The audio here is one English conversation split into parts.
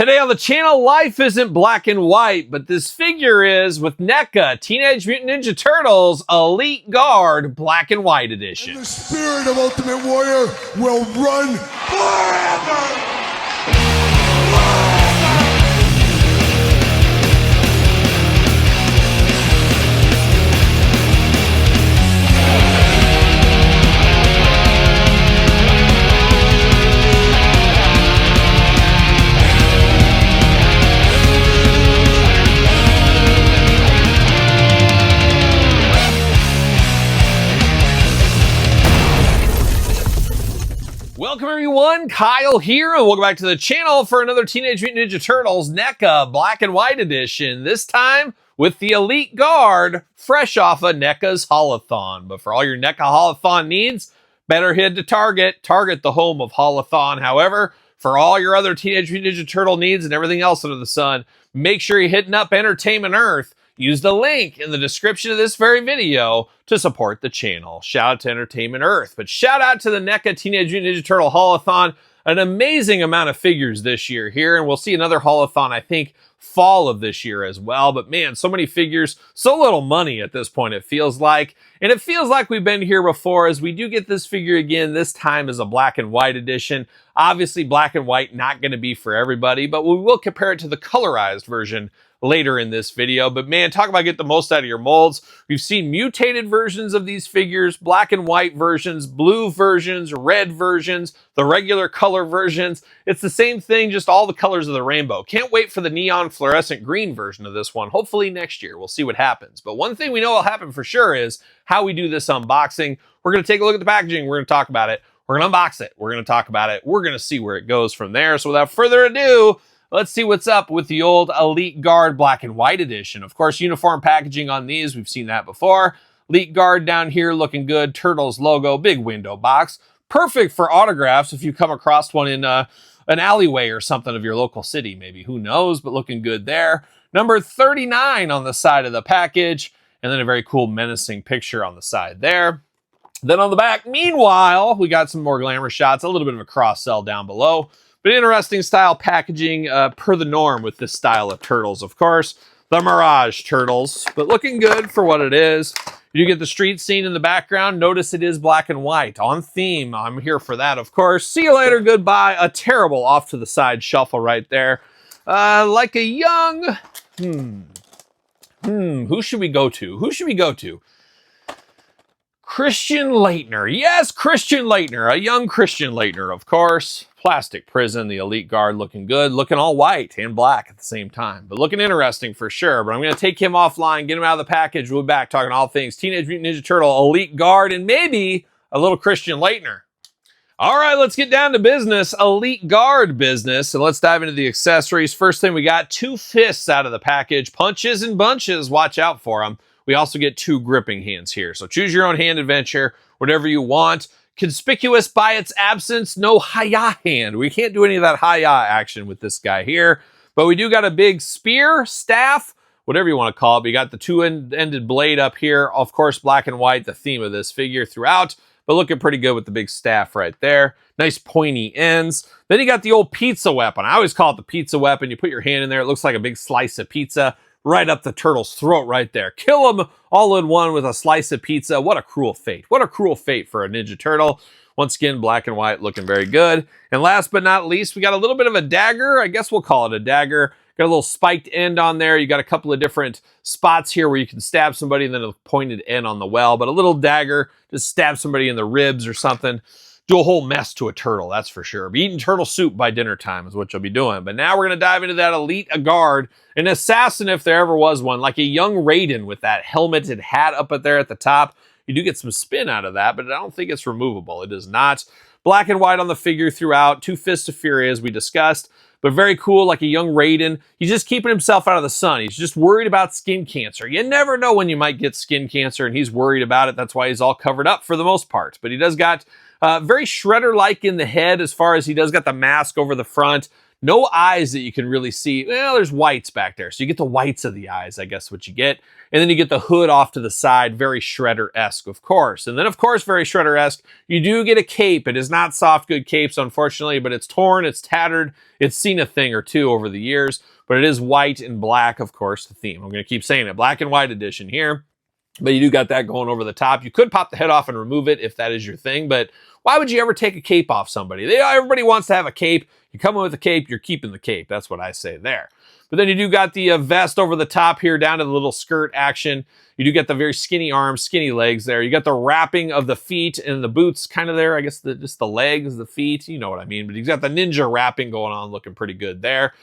Today on the channel, life isn't black and white, but this figure is with NECA, Teenage Mutant Ninja Turtles, Elite Guard, Black and White Edition. And the spirit of Ultimate Warrior will run forever! Welcome everyone, Kyle here, and welcome back to the channel for another Teenage Mutant Ninja Turtles NECA Black and White Edition, this time with the Elite Guard, fresh off of NECA's Holothon. But for all your NECA Holothon needs, better head to Target, the home of Holothon. However, for all your other Teenage Mutant Ninja Turtle needs and everything else under the sun, make sure you're hitting up Entertainment Earth. Use the link in the description of this very video to support the channel. Shout out to Entertainment Earth, but shout out to the NECA Teenage Mutant Ninja Turtle Holothon. An amazing amount of figures this year here, and we'll see another Holothon, I think, fall of this year as well. But man, so many figures, so little money at this point, it feels like. And it feels like we've been here before, as we do get this figure again, this time as a black and white edition. Obviously, black and white not going to be for everybody, but we will compare it to the colorized version later in this video. But man, talk about get the most out of your molds. We've seen mutated versions of these figures, black and white versions, blue versions, red versions, the regular color versions. It's the same thing, just all the colors of the rainbow. Can't wait for the neon fluorescent green version of this one. Hopefully next year. We'll see what happens. But one thing we know will happen for sure is how we do this unboxing. We're going to take a look at the packaging. We're going to talk about it. We're going to unbox it. We're going to talk about it. We're going to see where it goes from there. So without further ado, let's see what's up with the old Elite Guard Black and White Edition. Of course, uniform packaging on these. We've seen that before. Elite Guard down here looking good. Turtles logo, big window box. Perfect for autographs if you come across one in an alleyway or something of your local city, maybe. Who knows, but looking good there. Number 39 on the side of the package. And then a very cool menacing picture on the side there. Then on the back, meanwhile, we got some more glamour shots. A little bit of a cross-sell down below. But interesting style packaging per the norm with this style of turtles, of course. The Mirage Turtles, but looking good for what it is. You get the street scene in the background. Notice it is black and white, on theme. I'm here for that, of course. See you later, goodbye. A terrible off to the side shuffle right there. Like a young... Who should we go to? Who should we go to? Christian Laettner. Yes, Christian Laettner. A young Christian Laettner, of course. Plastic Prison, the Elite Guard looking good. Looking all white and black at the same time. But looking interesting for sure. But I'm going to take him offline, get him out of the package. We'll be back talking all things Teenage Mutant Ninja Turtle, Elite Guard, and maybe a little Christian Laettner. All right, let's get down to business. Elite Guard business. And let's dive into the accessories. First thing we got, 2 fists out of the package. Punches and bunches. Watch out for them. We also get 2 gripping hands here. So choose your own hand adventure, whatever you want. Conspicuous by its absence, no hi-ya hand. We can't do any of that hi-ya action with this guy here. But we do got a big spear, staff, whatever you want to call it. We got the 2-ended blade up here. Of course, black and white, the theme of this figure throughout. But looking pretty good with the big staff right there. Nice pointy ends. Then you got the old pizza weapon. I always call it the pizza weapon. You put your hand in there. It looks like a big slice of pizza. Right up the turtle's throat right there. Kill him all in one with a slice of pizza. What a cruel fate. What a cruel fate for a Ninja Turtle. Once again, black and white looking very good. And last but not least, we got a little bit of a dagger. I guess we'll call it a dagger. Got a little spiked end on there. You got a couple of different spots here where you can stab somebody and then a pointed end on the well. But a little dagger, just stab somebody in the ribs or something. Do a whole mess to a turtle, that's for sure. Be eating turtle soup by dinner time is what you'll be doing. But now we're going to dive into that Elite Guard, an assassin if there ever was one, like a young Raiden with that helmeted hat up there at the top. You do get some spin out of that, but I don't think it's removable. It is not. Black and white on the figure throughout. 2 Fists of Fury as we discussed. But very cool, like a young Raiden. He's just keeping himself out of the sun. He's just worried about skin cancer. You never know when you might get skin cancer, and he's worried about it. That's why he's all covered up for the most part. But he does got very Shredder-like in the head as far as he does got the mask over the front. No eyes that you can really see. Well, there's whites back there. So you get the whites of the eyes, I guess what you get. And then you get the hood off to the side, very Shredder-esque, of course. And then, of course, very Shredder-esque, you do get a cape. It is not soft good capes, unfortunately, but it's torn, it's tattered. It's seen a thing or two over the years, but it is white and black, of course, the theme. I'm going to keep saying it, black and white edition here. But you do got that going over the top. You could pop the head off and remove it if that is your thing, but why would you ever take a cape off somebody? Everybody wants to have a cape. You come in with a cape, you're keeping the cape. That's what I say there. But then you do got the vest over the top here down to the little skirt action. You do get the very skinny arms, skinny legs there. You got the wrapping of the feet and the boots kind of there. I guess just the legs, the feet, you know what I mean. But he's got the ninja wrapping going on, looking pretty good there.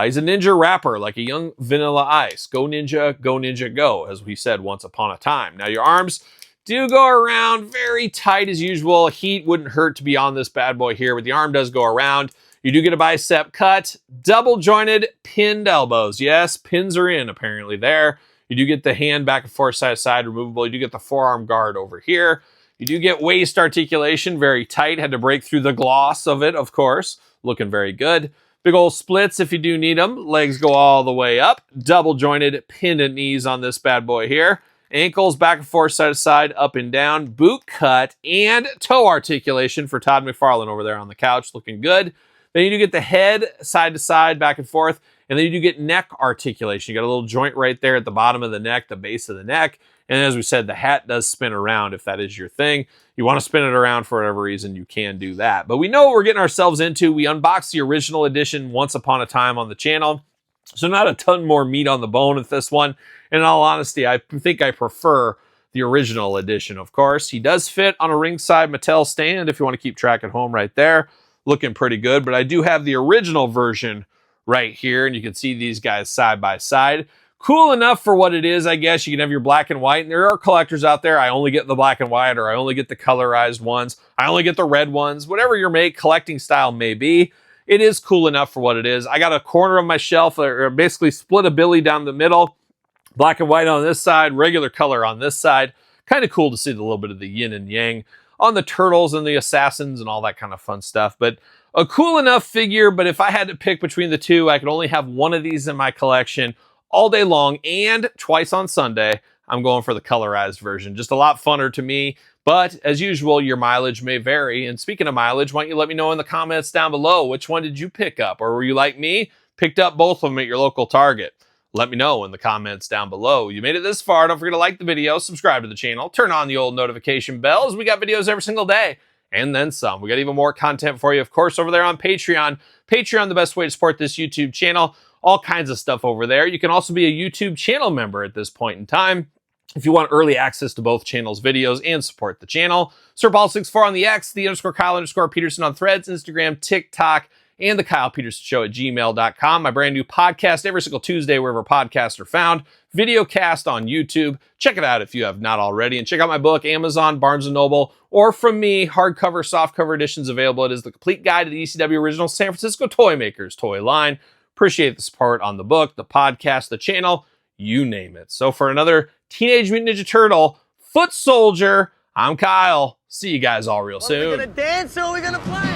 He's a ninja rapper, like a young Vanilla Ice. Go ninja, go, as we said once upon a time. Now your arms do go around very tight as usual. Heat wouldn't hurt to be on this bad boy here, but the arm does go around. You do get a bicep cut, double jointed, pinned elbows. Yes, pins are in apparently there. You do get the hand back and forth, side to side, removable. You do get the forearm guard over here. You do get waist articulation, very tight. Had to break through the gloss of it, of course. Looking very good. Big old splits if you do need them. Legs go all the way up. Double jointed, pinned at knees on this bad boy here. Ankles back and forth, side to side, up and down. Boot cut and toe articulation for Todd McFarlane over there on the couch. Looking good. Then you do get the head side to side, back and forth. And then you do get neck articulation. You got a little joint right there at the bottom of the neck, the base of the neck. And as we said, the hat does spin around if that is your thing. You want to spin it around for whatever reason, you can do that. But we know what we're getting ourselves into. We unboxed the original edition once upon a time on the channel. So not a ton more meat on the bone with this one. In all honesty, I think I prefer the original edition, of course. He does fit on a ringside Mattel stand if you want to keep track at home right there. Looking pretty good, but I do have the original version right here, and you can see these guys side by side. Cool enough for what it is, I guess. You can have your black and white, and there are collectors out there. I only get the black and white, or I only get the colorized ones. I only get the red ones. Whatever your collecting style may be, it is cool enough for what it is. I got a corner of my shelf, or basically split a Billy down the middle. Black and white on this side, regular color on this side. Kind of cool to see a little bit of the yin and yang on the turtles and the assassins and all that kind of fun stuff. But a cool enough figure, but if I had to pick between the two, I could only have one of these in my collection all day long and twice on Sunday. I'm going for the colorized version. Just a lot funner to me. But as usual, your mileage may vary. And speaking of mileage, why don't you let me know in the comments down below, which one did you pick up? Or were you like me, picked up both of them at your local Target? Let me know in the comments down below. You made it this far. Don't forget to like the video, subscribe to the channel, turn on the old notification bells. We got videos every single day and then some. We got even more content for you, of course, over there on Patreon. Patreon, the best way to support this YouTube channel. All kinds of stuff over there. You can also be a YouTube channel member at this point in time if you want early access to both channels' videos and support the channel. SirPaul64 on the X, _Kyle_Peterson on Threads, Instagram, TikTok, and TheKylePetersonShow at gmail.com. My brand new podcast every single Tuesday wherever podcasts are found. Video cast on YouTube. Check it out if you have not already. And check out my book, Amazon, Barnes & Noble, or from me, hardcover, softcover editions available. It is the complete guide to the ECW original San Francisco Toy Makers toy line. Appreciate the support on the book, the podcast, the channel, you name it. So for another Teenage Mutant Ninja Turtle Foot Soldier, I'm Kyle. See you guys all real soon. Are we gonna dance or are we gonna play?